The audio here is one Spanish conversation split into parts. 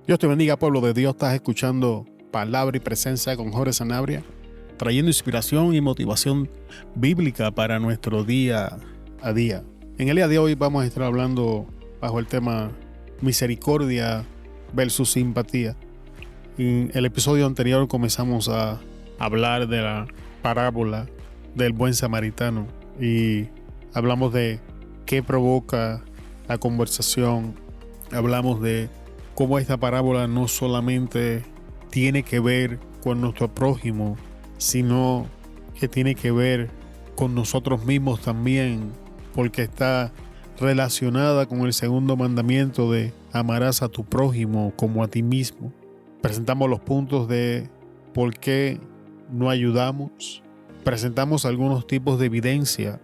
Dios te bendiga, pueblo de Dios. Estás escuchando Palabra y Presencia con Jorge Sanabria, trayendo inspiración y motivación bíblica para nuestro día a día. En el día de hoy vamos a estar hablando bajo el tema misericordia versus simpatía. En el episodio anterior comenzamos a hablar de la parábola del buen samaritano y hablamos de qué provoca la conversación. Hablamos de cómo esta parábola no solamente tiene que ver con nuestro prójimo, sino que tiene que ver con nosotros mismos también, porque está relacionada con el segundo mandamiento de amarás a tu prójimo como a ti mismo. Presentamos los puntos de por qué no ayudamos. Presentamos algunos tipos de evidencia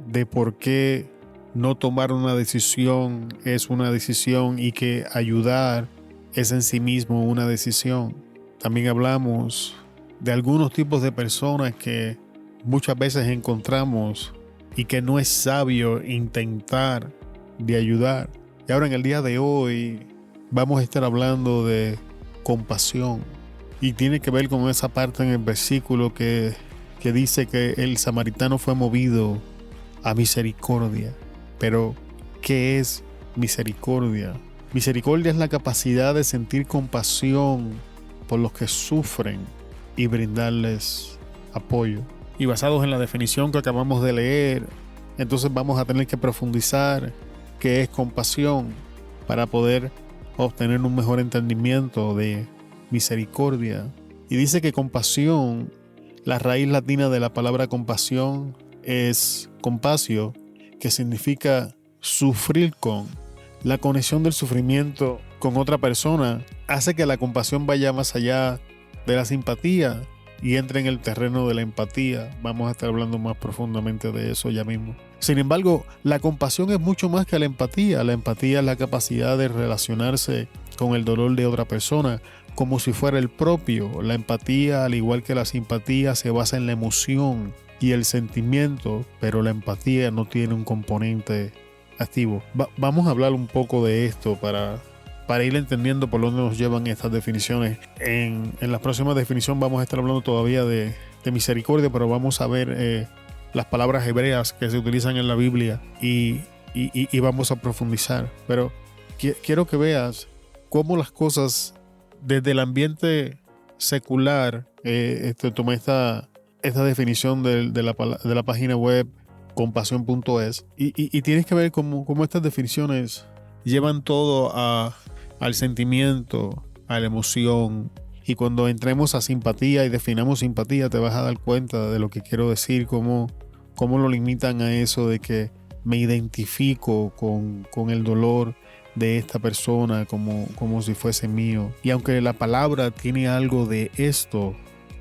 de por qué no tomar una decisión es una decisión y que ayudar es en sí mismo una decisión. También hablamos de algunos tipos de personas que muchas veces encontramos y que no es sabio intentar de ayudar. Y ahora en el día de hoy vamos a estar hablando de compasión y tiene que ver con esa parte en el versículo que dice que el samaritano fue movido a misericordia. Pero, ¿qué es misericordia? Misericordia es la capacidad de sentir compasión por los que sufren y brindarles apoyo. Y basados en la definición que acabamos de leer, entonces vamos a tener que profundizar qué es compasión para poder obtener un mejor entendimiento de misericordia. Y dice que compasión, la raíz latina de la palabra compasión es compasio, que significa sufrir con. La conexión del sufrimiento con otra persona hace que la compasión vaya más allá de la simpatía y entre en el terreno de la empatía. Vamos a estar hablando más profundamente de eso ya mismo. Sin embargo, la compasión es mucho más que la empatía. La empatía es la capacidad de relacionarse con el dolor de otra persona como si fuera el propio. La empatía, al igual que la simpatía, se basa en la emoción y el sentimiento, pero la empatía no tiene un componente activo. Vamos a hablar un poco de esto para ir entendiendo por dónde nos llevan estas definiciones. En la próxima definición vamos a estar hablando todavía de misericordia, pero vamos a ver las palabras hebreas que se utilizan en la Biblia y vamos a profundizar. Pero quiero que veas cómo las cosas desde el ambiente secular, tomé esta definición de la página web compasión.es y tienes que ver cómo estas definiciones llevan todo al sentimiento, a la emoción. Y cuando entremos a simpatía y definamos simpatía, te vas a dar cuenta de lo que quiero decir, cómo lo limitan a eso de que me identifico con el dolor de esta persona como si fuese mío. Y aunque la palabra tiene algo de esto,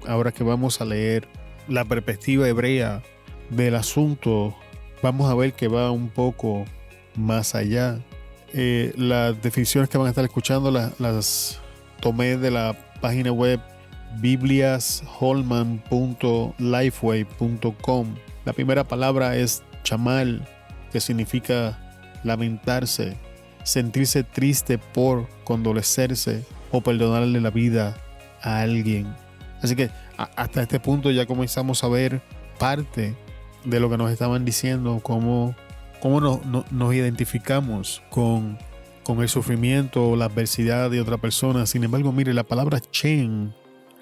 ahora que vamos a leer la perspectiva hebrea del asunto, vamos a ver que va un poco más allá. Las definiciones que van a estar escuchando las tomé de la página web bibliasholman.lifeway.com. La primera palabra es chamal, que significa lamentarse, sentirse triste por, condolecerse o perdonarle la vida a alguien. Así que hasta este punto ya comenzamos a ver parte de lo que nos estaban diciendo, cómo nos identificamos con el sufrimiento o la adversidad de otra persona. Sin embargo, mire, la palabra chen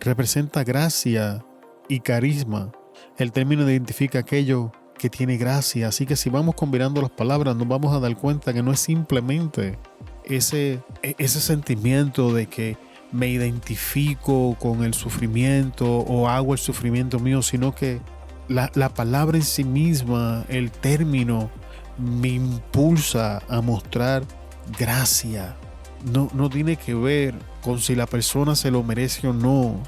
representa gracia y carisma. El término identifica aquello que tiene gracia. Así que si vamos combinando las palabras, nos vamos a dar cuenta que no es simplemente ese sentimiento de que me identifico con el sufrimiento o hago el sufrimiento mío, sino que la palabra en sí misma, el término, me impulsa a mostrar gracia. No tiene que ver con si la persona se lo merece o no.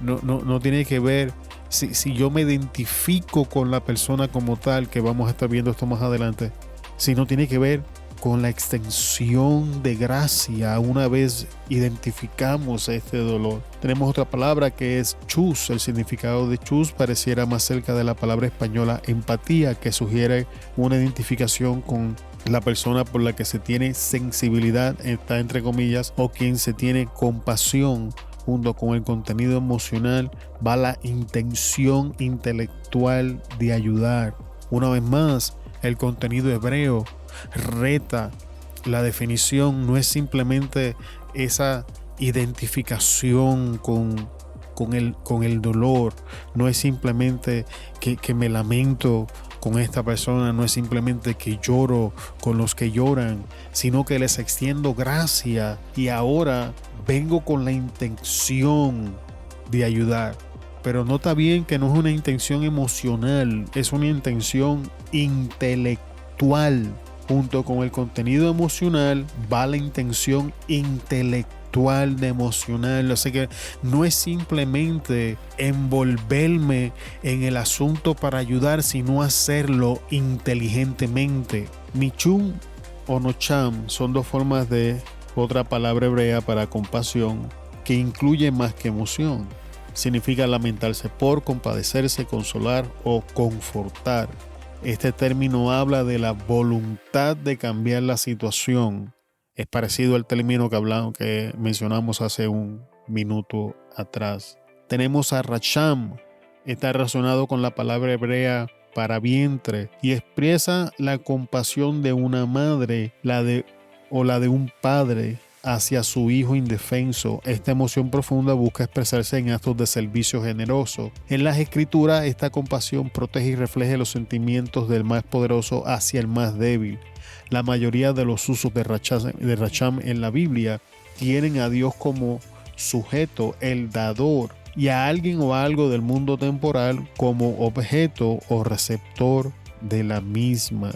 No tiene que ver si yo me identifico con la persona como tal, que vamos a estar viendo esto más adelante, sino tiene que ver con la extensión de gracia una vez identificamos este dolor. Tenemos otra palabra que es chus. El significado de chus pareciera más cerca de la palabra española empatía, que sugiere una identificación con la persona por la que se tiene sensibilidad, está entre comillas, o quien se tiene compasión. Junto con el contenido emocional va la intención intelectual de ayudar. Una vez más, el contenido hebreo reta la definición. No es simplemente esa identificación con el dolor. No es simplemente que me lamento con esta persona, no es simplemente que lloro con los que lloran, sino que les extiendo gracia y ahora vengo con la intención de ayudar. Pero nota bien que no es una intención emocional, es una intención intelectual. Junto con el contenido emocional va la intención intelectual de emocional. O sea que no es simplemente envolverme en el asunto para ayudar, sino hacerlo inteligentemente. Nichum o nocham son dos formas de otra palabra hebrea para compasión que incluye más que emoción. Significa lamentarse por, compadecerse, consolar o confortar. Este término habla de la voluntad de cambiar la situación. Es parecido al término que mencionamos hace un minuto atrás. Tenemos a racham. Está relacionado con la palabra hebrea para vientre y expresa la compasión de una madre, la de un padre hacia su hijo indefenso. Esta emoción profunda busca expresarse en actos de servicio generoso. En las escrituras, esta compasión protege y refleja los sentimientos del más poderoso hacia el más débil. La mayoría de los usos de racham en la Biblia tienen a Dios como sujeto, el dador, y a alguien o algo del mundo temporal como objeto o receptor de la misma.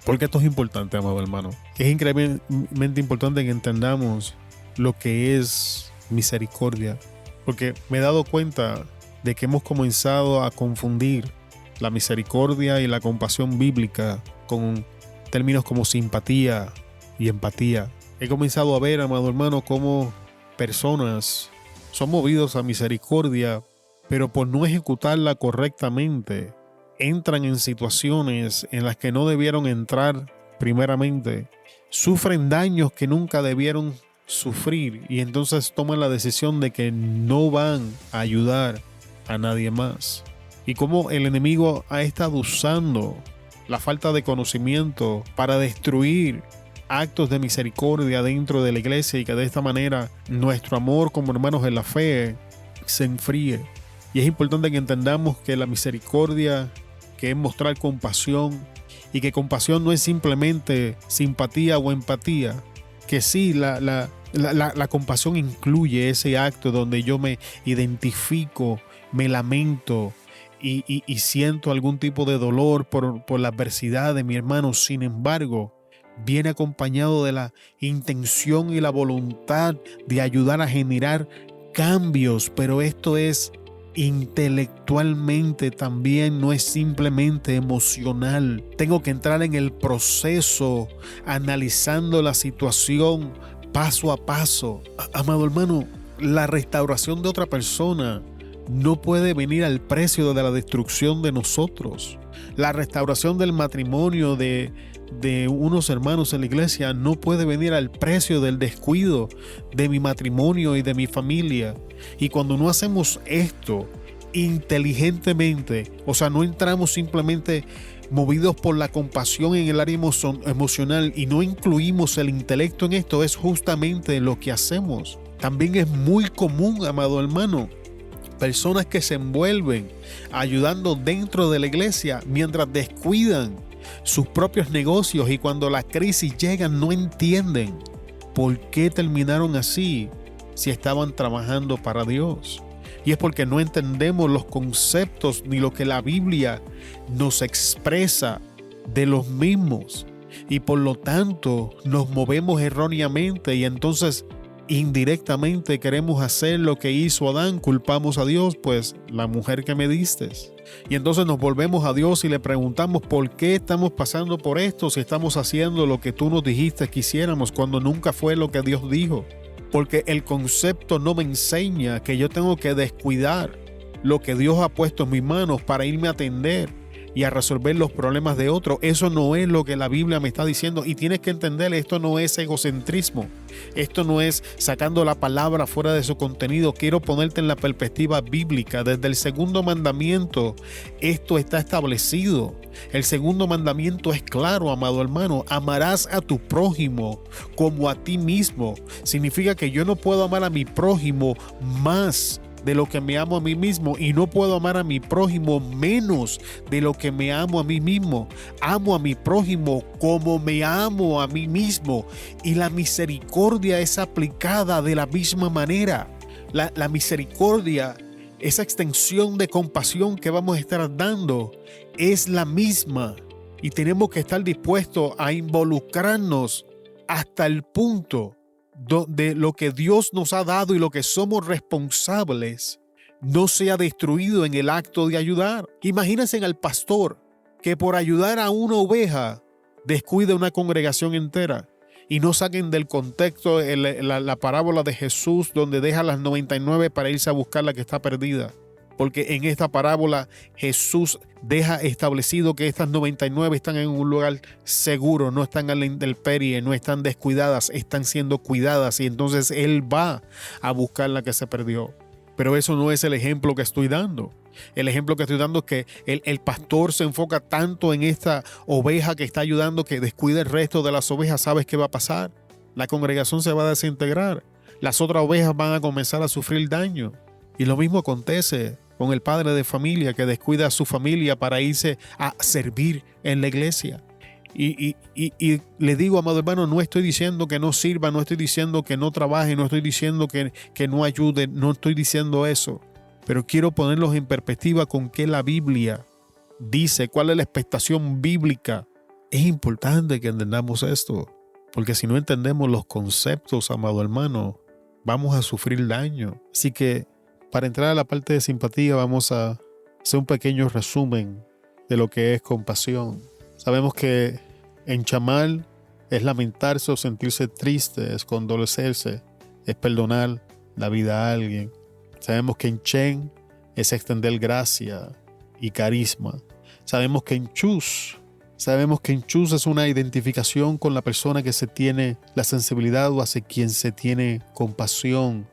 Porque esto es importante, amado hermano. Es increíblemente importante que entendamos lo que es misericordia. Porque me he dado cuenta de que hemos comenzado a confundir la misericordia y la compasión bíblica con términos como simpatía y empatía. He comenzado a ver, amado hermano, cómo personas son movidos a misericordia, pero por no ejecutarla correctamente, entran en situaciones en las que no debieron entrar primeramente, sufren daños que nunca debieron sufrir y entonces toman la decisión de que no van a ayudar a nadie más. Y cómo el enemigo ha estado usando la falta de conocimiento para destruir actos de misericordia dentro de la iglesia y que de esta manera nuestro amor como hermanos en la fe se enfríe. Y es importante que entendamos que la misericordia, que es mostrar compasión, y que compasión no es simplemente simpatía o empatía, que sí, la compasión incluye ese acto donde yo me identifico, me lamento y siento algún tipo de dolor por la adversidad de mi hermano. Sin embargo, viene acompañado de la intención y la voluntad de ayudar a generar cambios, pero esto es intelectualmente también, no es simplemente emocional. Tengo que entrar en el proceso analizando la situación paso a paso. Amado hermano, la restauración de otra persona no puede venir al precio de la destrucción de nosotros. La restauración del matrimonio de unos hermanos en la iglesia no puede venir al precio del descuido de mi matrimonio y de mi familia. Y cuando no hacemos esto inteligentemente, o sea, no entramos simplemente movidos por la compasión en el área emocional y no incluimos el intelecto en esto, es justamente lo que hacemos. También es muy común, amado hermano, personas que se envuelven ayudando dentro de la iglesia mientras descuidan sus propios negocios y cuando la crisis llega no entienden por qué terminaron así si estaban trabajando para Dios. Y es porque no entendemos los conceptos ni lo que la Biblia nos expresa de los mismos y por lo tanto nos movemos erróneamente y entonces indirectamente queremos hacer lo que hizo Adán, culpamos a Dios, pues la mujer que me diste. Y entonces nos volvemos a Dios y le preguntamos por qué estamos pasando por esto, si estamos haciendo lo que tú nos dijiste que hiciéramos cuando nunca fue lo que Dios dijo. Porque el concepto no me enseña que yo tengo que descuidar lo que Dios ha puesto en mis manos para irme a atender y a resolver los problemas de otros. Eso no es lo que la Biblia me está diciendo, y tienes que entender, esto no es egocentrismo, esto no es sacando la palabra fuera de su contenido. Quiero ponerte en la perspectiva bíblica. Desde el segundo mandamiento esto está establecido. El segundo mandamiento es claro, amado hermano: amarás a tu prójimo como a ti mismo. Significa que yo no puedo amar a mi prójimo más de lo que me amo a mí mismo, y no puedo amar a mi prójimo menos de lo que me amo a mí mismo. Amo a mi prójimo como me amo a mí mismo, y la misericordia es aplicada de la misma manera. La misericordia, esa extensión de compasión que vamos a estar dando, es la misma, y tenemos que estar dispuestos a involucrarnos hasta el punto de lo que Dios nos ha dado y lo que somos responsables no sea destruido en el acto de ayudar. Imagínense al pastor que por ayudar a una oveja descuida una congregación entera. Y no saquen del contexto la parábola de Jesús, donde deja las 99 para irse a buscar la que está perdida. Porque en esta parábola Jesús deja establecido que estas 99 están en un lugar seguro, no están a la intemperie, no están descuidadas, están siendo cuidadas, y entonces Él va a buscar la que se perdió. Pero eso no es el ejemplo que estoy dando. El ejemplo que estoy dando es que el pastor se enfoca tanto en esta oveja que está ayudando que descuida el resto de las ovejas. ¿Sabes qué va a pasar? La congregación se va a desintegrar. Las otras ovejas van a comenzar a sufrir daño. Y lo mismo acontece con el padre de familia que descuida a su familia para irse a servir en la iglesia. Y le digo, amado hermano, no estoy diciendo que no sirva, no estoy diciendo que no trabaje, no estoy diciendo que no ayude, no estoy diciendo eso. Pero quiero ponerlos en perspectiva con qué la Biblia dice, cuál es la expectación bíblica. Es importante que entendamos esto, porque si no entendemos los conceptos, amado hermano, vamos a sufrir daño. Así que, para entrar a la parte de simpatía, vamos a hacer un pequeño resumen de lo que es compasión. Sabemos que en chamán es lamentarse o sentirse triste, es condolecerse, es perdonar la vida a alguien. Sabemos que en chen es extender gracia y carisma. Sabemos que en chus es una identificación con la persona que se tiene la sensibilidad o hacia quien se tiene compasión,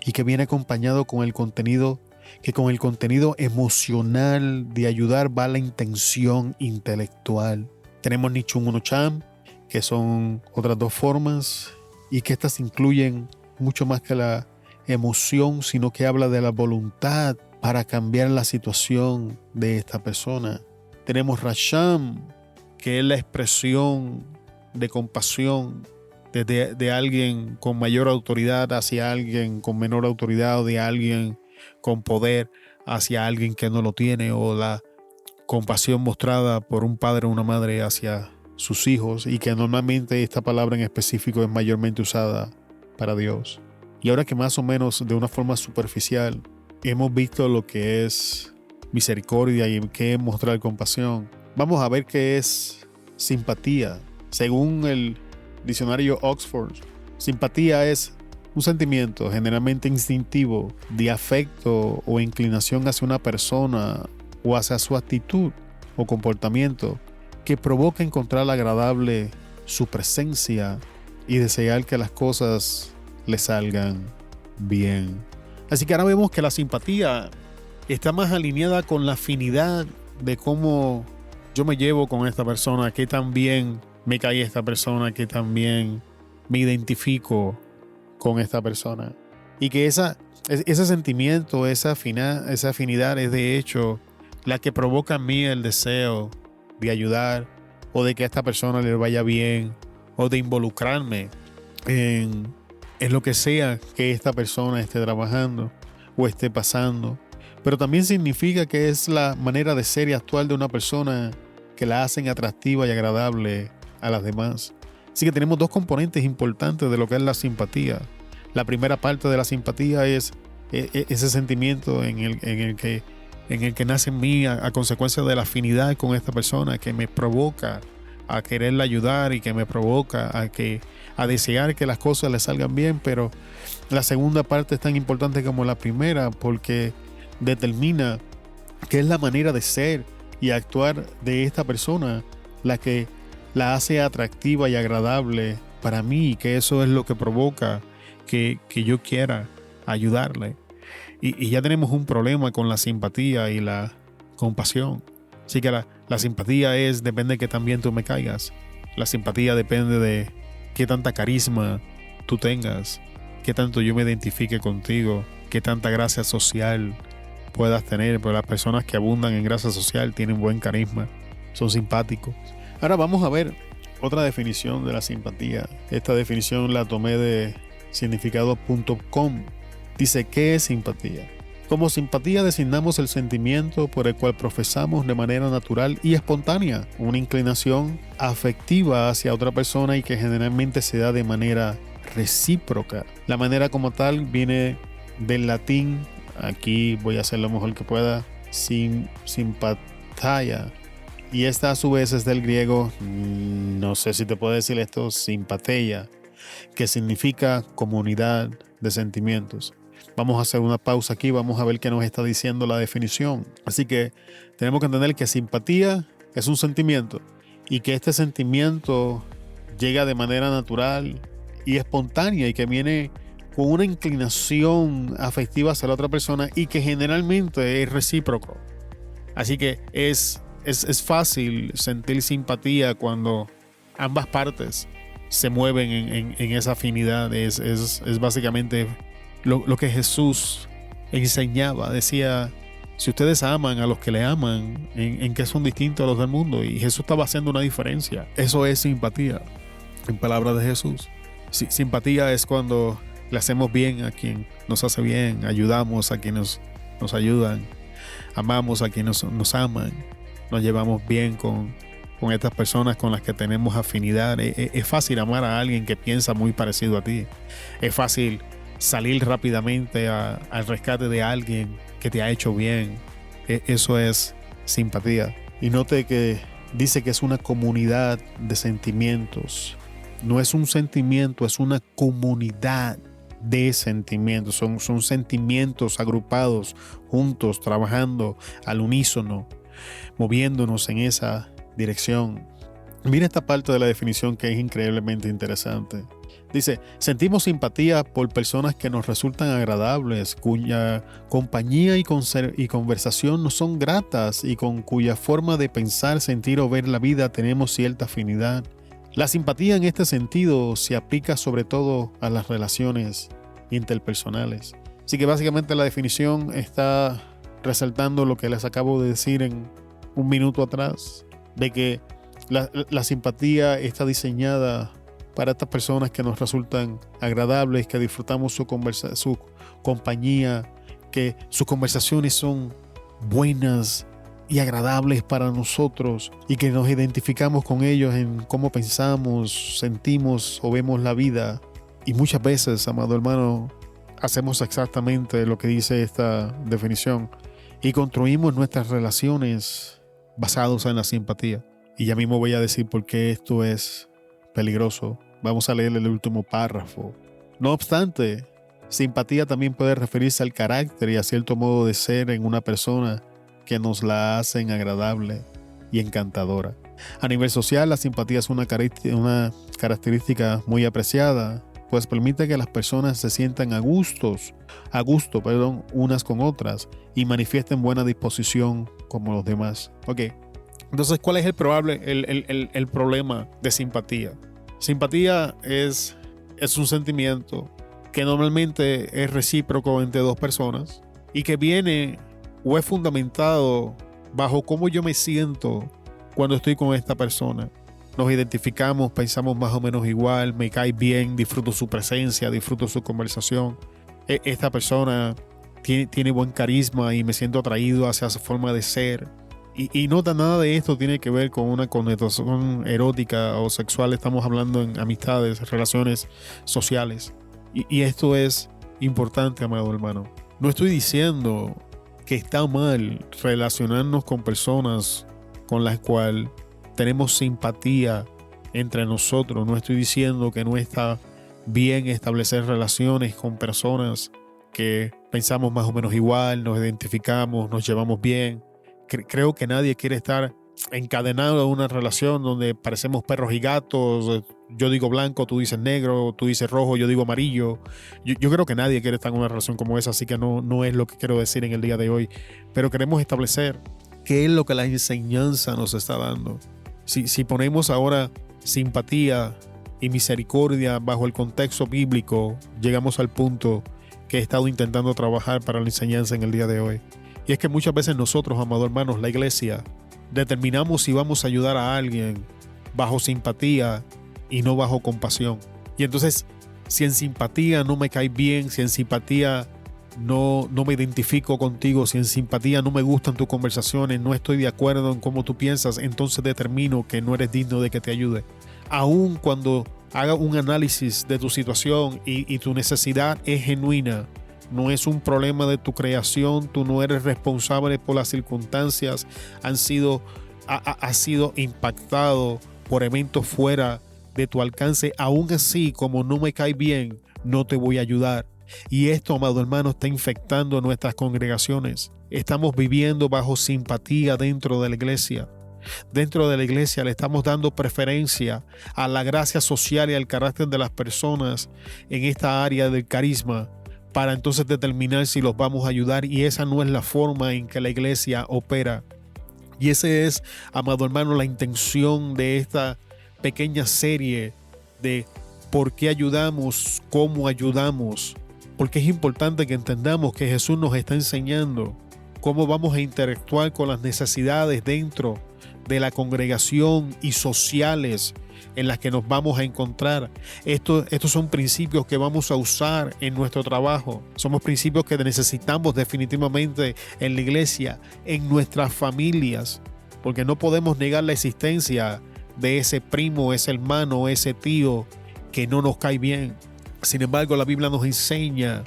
y que viene acompañado con el contenido, que con el contenido emocional de ayudar va la intención intelectual. Tenemos Nichun Unocham, que son otras dos formas, y que estas incluyen mucho más que la emoción, sino que habla de la voluntad para cambiar la situación de esta persona. Tenemos Rasham, que es la expresión de compasión de alguien con mayor autoridad hacia alguien con menor autoridad, o de alguien con poder hacia alguien que no lo tiene, o la compasión mostrada por un padre o una madre hacia sus hijos, y que normalmente esta palabra en específico es mayormente usada para Dios. Y ahora que más o menos de una forma superficial hemos visto lo que es misericordia y qué es mostrar compasión, vamos a ver qué es simpatía. Según el diccionario Oxford, simpatía es un sentimiento generalmente instintivo de afecto o inclinación hacia una persona o hacia su actitud o comportamiento que provoca encontrar agradable su presencia y desear que las cosas le salgan bien. Así que ahora vemos que la simpatía está más alineada con la afinidad de cómo yo me llevo con esta persona, que también me cae esta persona, que también me identifico con esta persona. Y que ese sentimiento, esa afinidad es de hecho la que provoca en mí el deseo de ayudar, o de que a esta persona le vaya bien, o de involucrarme en lo que sea que esta persona esté trabajando o esté pasando. Pero también significa que es la manera de ser y actuar de una persona que la hacen atractiva y agradable a las demás. Así que tenemos dos componentes importantes de lo que es la simpatía. La primera parte de la simpatía es ese sentimiento en el que en el que nace en mí a consecuencia de la afinidad con esta persona, que me provoca a quererla ayudar y que me provoca a desear que las cosas le salgan bien. Pero la segunda parte es tan importante como la primera, porque determina qué es la manera de ser y actuar de esta persona la que la hace atractiva y agradable para mí, y que eso es lo que provoca que yo quiera ayudarle. Y ya tenemos un problema con la simpatía y la compasión. Así que la simpatía depende de que también tú me caigas. La simpatía depende de qué tanta carisma tú tengas, qué tanto yo me identifique contigo, qué tanta gracia social puedas tener. Pero las personas que abundan en gracia social tienen buen carisma, son simpáticos. Ahora vamos a ver otra definición de la simpatía. Esta definición la tomé de significado.com. Dice, ¿qué es simpatía? Como simpatía designamos el sentimiento por el cual profesamos de manera natural y espontánea una inclinación afectiva hacia otra persona, y que generalmente se da de manera recíproca. La manera como tal viene del latín, aquí voy a hacer lo mejor que pueda, simpatia. Y esta a su vez es del griego, no sé si te puedo decir esto, simpatia, que significa comunidad de sentimientos. Vamos a hacer una pausa aquí, vamos a ver qué nos está diciendo la definición. Así que tenemos que entender que simpatía es un sentimiento, y que este sentimiento llega de manera natural y espontánea, y que viene con una inclinación afectiva hacia la otra persona, y que generalmente es recíproco. Así que es fácil sentir simpatía cuando ambas partes se mueven en esa afinidad. Es básicamente lo que Jesús enseñaba. Decía, si ustedes aman a los que le aman, ¿en qué son distintos a los del mundo? Y Jesús estaba haciendo una diferencia. Eso es simpatía, en palabras de Jesús. Simpatía es cuando le hacemos bien a quien nos hace bien, ayudamos a quienes nos ayudan, amamos a quienes nos aman, nos llevamos bien con estas personas con las que tenemos afinidad. Es fácil amar a alguien que piensa muy parecido a ti. Es fácil salir rápidamente al rescate de alguien que te ha hecho bien. Eso es simpatía. Y note que dice que es una comunidad de sentimientos. No es un sentimiento, es una comunidad de sentimientos. Son sentimientos agrupados, juntos, trabajando al unísono, moviéndonos en esa dirección. Mira esta parte de la definición que es increíblemente interesante. Dice, sentimos simpatía por personas que nos resultan agradables, cuya compañía y conversación nos son gratas, y con cuya forma de pensar, sentir o ver la vida tenemos cierta afinidad. La simpatía en este sentido se aplica sobre todo a las relaciones interpersonales. Así que básicamente la definición está resaltando lo que les acabo de decir en un minuto atrás, de que la simpatía está diseñada para estas personas que nos resultan agradables, que disfrutamos su compañía, que sus conversaciones son buenas y agradables para nosotros, y que nos identificamos con ellos en cómo pensamos, sentimos o vemos la vida. Y muchas veces, amado hermano, hacemos exactamente lo que dice esta definición, y construimos nuestras relaciones basados en la simpatía. Y ya mismo voy a decir por qué esto es peligroso. Vamos a leer el último párrafo. No obstante, simpatía también puede referirse al carácter y a cierto modo de ser en una persona que nos la hacen agradable y encantadora. A nivel social, la simpatía es una característica muy apreciada, pues permite que las personas se sientan a gusto, unas con otras, y manifiesten buena disposición como los demás. Ok. Entonces, ¿cuál es el problema de simpatía? Simpatía es un sentimiento que normalmente es recíproco entre dos personas, y que viene o es fundamentado bajo cómo yo me siento cuando estoy con esta persona. Nos identificamos, pensamos más o menos igual, me cae bien, disfruto su presencia, disfruto su conversación. Esta persona tiene buen carisma y me siento atraído hacia su forma de ser. Y nada de esto tiene que ver con una connotación erótica o sexual. Estamos hablando en amistades, relaciones sociales. Y esto es importante, amado hermano. No estoy diciendo que está mal relacionarnos con personas con las cuales tenemos simpatía entre nosotros. No estoy diciendo que no está bien establecer relaciones con personas que pensamos más o menos igual, nos identificamos, nos llevamos bien. Creo que nadie quiere estar encadenado a una relación donde parecemos perros y gatos. Yo digo blanco, tú dices negro, tú dices rojo, yo digo amarillo. Yo creo que nadie quiere estar en una relación como esa, así que no es lo que quiero decir en el día de hoy. Pero queremos establecer qué es lo que la enseñanza nos está dando. Si ponemos ahora simpatía y misericordia bajo el contexto bíblico, llegamos al punto que he estado intentando trabajar para la enseñanza en el día de hoy. Y es que muchas veces nosotros, amados hermanos, la iglesia, determinamos si vamos a ayudar a alguien bajo simpatía y no bajo compasión. Y entonces, si en simpatía no me cae bien, si en simpatía no me identifico contigo, si en simpatía no me gustan tus conversaciones, no estoy de acuerdo en cómo tú piensas, entonces determino que no eres digno de que te ayude. Aun cuando haga un análisis de tu situación y tu necesidad es genuina, no es un problema de tu creación, tú no eres responsable por las circunstancias, has sido impactado por eventos fuera de tu alcance. Aún así, como no me cae bien, no te voy a ayudar. Y esto, amado hermano, está infectando nuestras congregaciones. Estamos viviendo bajo simpatía dentro de la iglesia. Dentro de la iglesia le estamos dando preferencia a la gracia social y al carácter de las personas en esta área del carisma, para entonces determinar si los vamos a ayudar, y esa no es la forma en que la iglesia opera. Y esa es, amado hermano, la intención de esta pequeña serie de por qué ayudamos, cómo ayudamos, porque es importante que entendamos que Jesús nos está enseñando cómo vamos a interactuar con las necesidades dentro de la congregación y sociales en las que nos vamos a encontrar. Estos son principios que vamos a usar en nuestro trabajo. Somos principios que necesitamos definitivamente en la iglesia, en nuestras familias, porque no podemos negar la existencia de ese primo, ese hermano, ese tío que no nos cae bien. Sin embargo, la Biblia nos enseña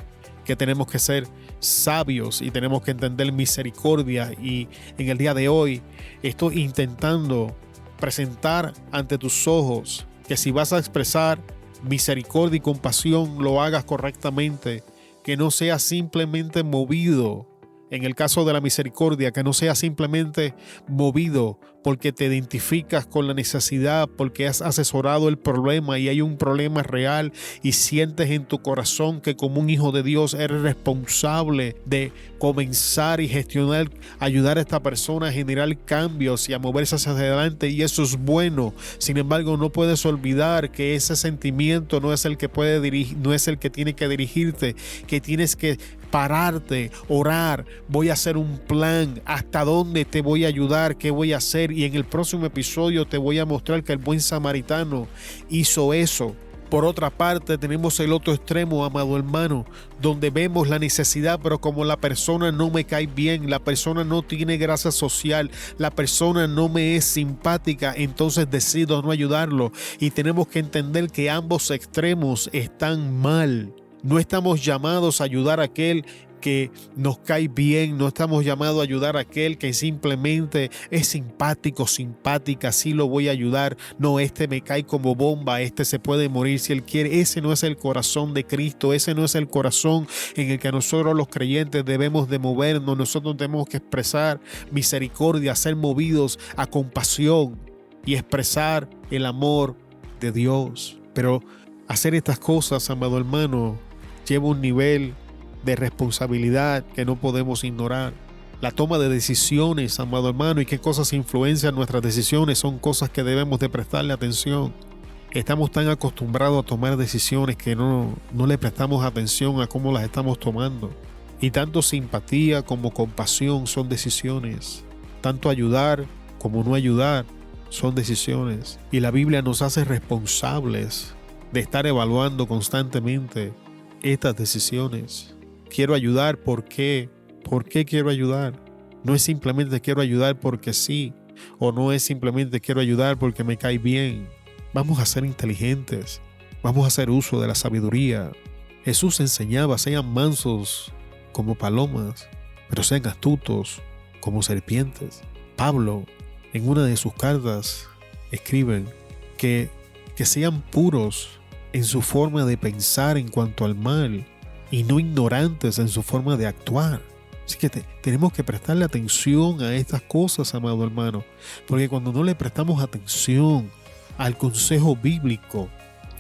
que tenemos que ser sabios y tenemos que entender misericordia, y en el día de hoy estoy intentando presentar ante tus ojos que si vas a expresar misericordia y compasión, lo hagas correctamente, que no sea simplemente movido. En el caso de la misericordia, que no sea simplemente movido porque te identificas con la necesidad, porque has asesorado el problema y hay un problema real y sientes en tu corazón que como un hijo de Dios eres responsable de comenzar y gestionar, ayudar a esta persona a generar cambios y a moverse hacia adelante, y eso es bueno. Sin embargo, no puedes olvidar que ese sentimiento no es el que puede dirigir, no es el que tiene que dirigirte, que tienes que pararte, orar, voy a hacer un plan, hasta dónde te voy a ayudar, qué voy a hacer, y en el próximo episodio te voy a mostrar que el buen samaritano hizo eso. Por otra parte, tenemos el otro extremo, amado hermano, donde vemos la necesidad, pero como la persona no me cae bien, la persona no tiene gracia social, la persona no me es simpática, entonces decido no ayudarlo. Y tenemos que entender que ambos extremos están mal. No estamos llamados a ayudar a aquel que nos cae bien, no estamos llamados a ayudar a aquel que simplemente es simpático, simpática, sí lo voy a ayudar. No, este me cae como bomba, este se puede morir si él quiere. Ese no es el corazón de Cristo, ese no es el corazón en el que nosotros los creyentes debemos de movernos. Nosotros tenemos que expresar misericordia, ser movidos a compasión y expresar el amor de Dios. Pero hacer estas cosas, amado hermano, lleva un nivel de responsabilidad que no podemos ignorar. La toma de decisiones, amado hermano, y qué cosas influencian nuestras decisiones son cosas que debemos de prestarle atención. Estamos tan acostumbrados a tomar decisiones que no le prestamos atención a cómo las estamos tomando. Y tanto simpatía como compasión son decisiones. Tanto ayudar como no ayudar son decisiones. Y la Biblia nos hace responsables de estar evaluando constantemente estas decisiones. Quiero ayudar, ¿por qué? ¿Por qué quiero ayudar? No es simplemente quiero ayudar porque sí, o no es simplemente quiero ayudar porque me cae bien. Vamos a ser inteligentes, vamos a hacer uso de la sabiduría. Jesús enseñaba, sean mansos como palomas. pero sean astutos como serpientes. Pablo, en una de sus cartas, escribe que sean puros en su forma de pensar en cuanto al mal y no ignorantes en su forma de actuar. Así que tenemos que prestarle atención a estas cosas, amado hermano, porque cuando no le prestamos atención al consejo bíblico,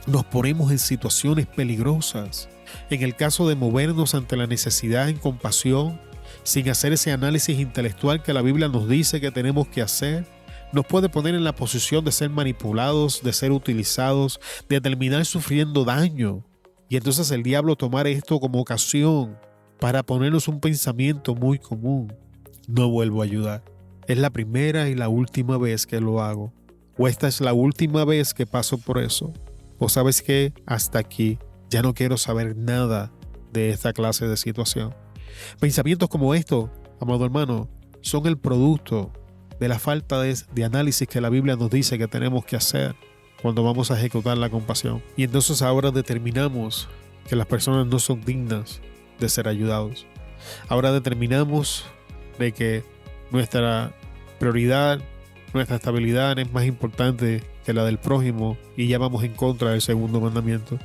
nos ponemos en situaciones peligrosas. En el caso de movernos ante la necesidad en compasión, sin hacer ese análisis intelectual que la Biblia nos dice que tenemos que hacer, nos puede poner en la posición de ser manipulados, de ser utilizados, de terminar sufriendo daño. Y entonces el diablo tomar esto como ocasión para ponernos un pensamiento muy común: no vuelvo a ayudar. Es la primera y la última vez que lo hago. O esta es la última vez que paso por eso. O sabes qué, hasta aquí, ya no quiero saber nada de esta clase de situación. Pensamientos como estos, amado hermano, son el producto de la falta de análisis que la Biblia nos dice que tenemos que hacer cuando vamos a ejecutar la compasión. Y entonces ahora determinamos que las personas no son dignas de ser ayudados. Ahora determinamos de que nuestra prioridad, nuestra estabilidad es más importante que la del prójimo, y ya vamos en contra del segundo mandamiento.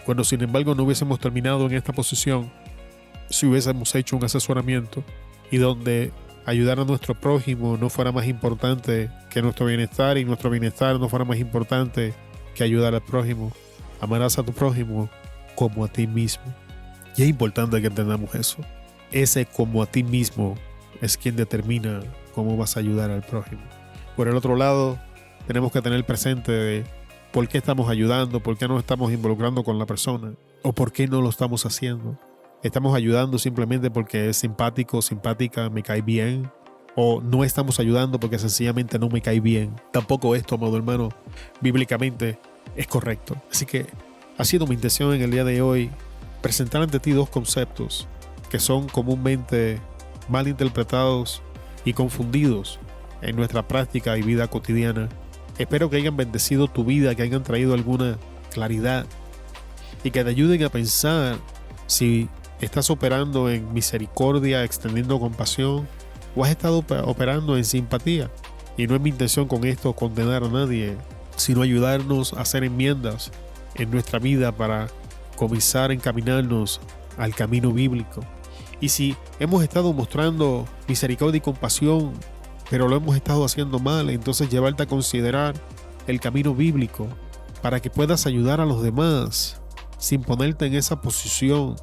Cuando sin embargo no hubiésemos terminado en esta posición si hubiésemos hecho un asesoramiento y donde ayudar a nuestro prójimo no fuera más importante que nuestro bienestar y nuestro bienestar no fuera más importante que ayudar al prójimo. Amarás a tu prójimo como a ti mismo. Y es importante que entendamos eso. Ese como a ti mismo es quien determina cómo vas a ayudar al prójimo. Por el otro lado, tenemos que tener presente de por qué estamos ayudando, por qué nos estamos involucrando con la persona o por qué no lo estamos haciendo. ¿Estamos ayudando simplemente porque es simpático, simpática, me cae bien? ¿O no estamos ayudando porque sencillamente no me cae bien? Tampoco esto, amado hermano, bíblicamente es correcto. Así que ha sido mi intención en el día de hoy presentar ante ti dos conceptos que son comúnmente mal interpretados y confundidos en nuestra práctica y vida cotidiana. Espero que hayan bendecido tu vida, que hayan traído alguna claridad y que te ayuden a pensar si estás operando en misericordia, extendiendo compasión, o has estado operando en simpatía. Y no es mi intención con esto condenar a nadie, sino ayudarnos a hacer enmiendas en nuestra vida para comenzar a encaminarnos al camino bíblico. Y si hemos estado mostrando misericordia y compasión, pero lo hemos estado haciendo mal, entonces llevarte a considerar el camino bíblico para que puedas ayudar a los demás sin ponerte en esa posición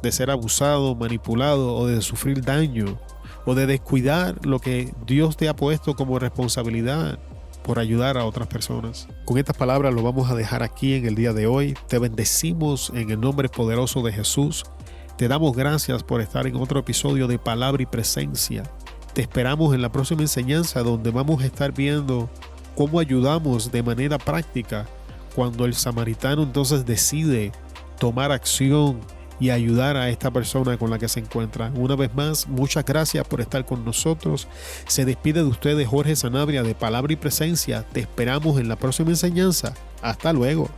de ser abusado, manipulado o de sufrir daño o de descuidar lo que Dios te ha puesto como responsabilidad por ayudar a otras personas. Con estas palabras lo vamos a dejar aquí en el día de hoy. Te bendecimos en el nombre poderoso de Jesús. Te damos gracias por estar en otro episodio de Palabra y Presencia. Te esperamos en la próxima enseñanza, donde vamos a estar viendo cómo ayudamos de manera práctica cuando el samaritano entonces decide tomar acción y ayudar a esta persona con la que se encuentra. Una vez más, muchas gracias por estar con nosotros. Se despide de ustedes Jorge Sanabria de Palabra y Presencia. Te esperamos en la próxima enseñanza. Hasta luego.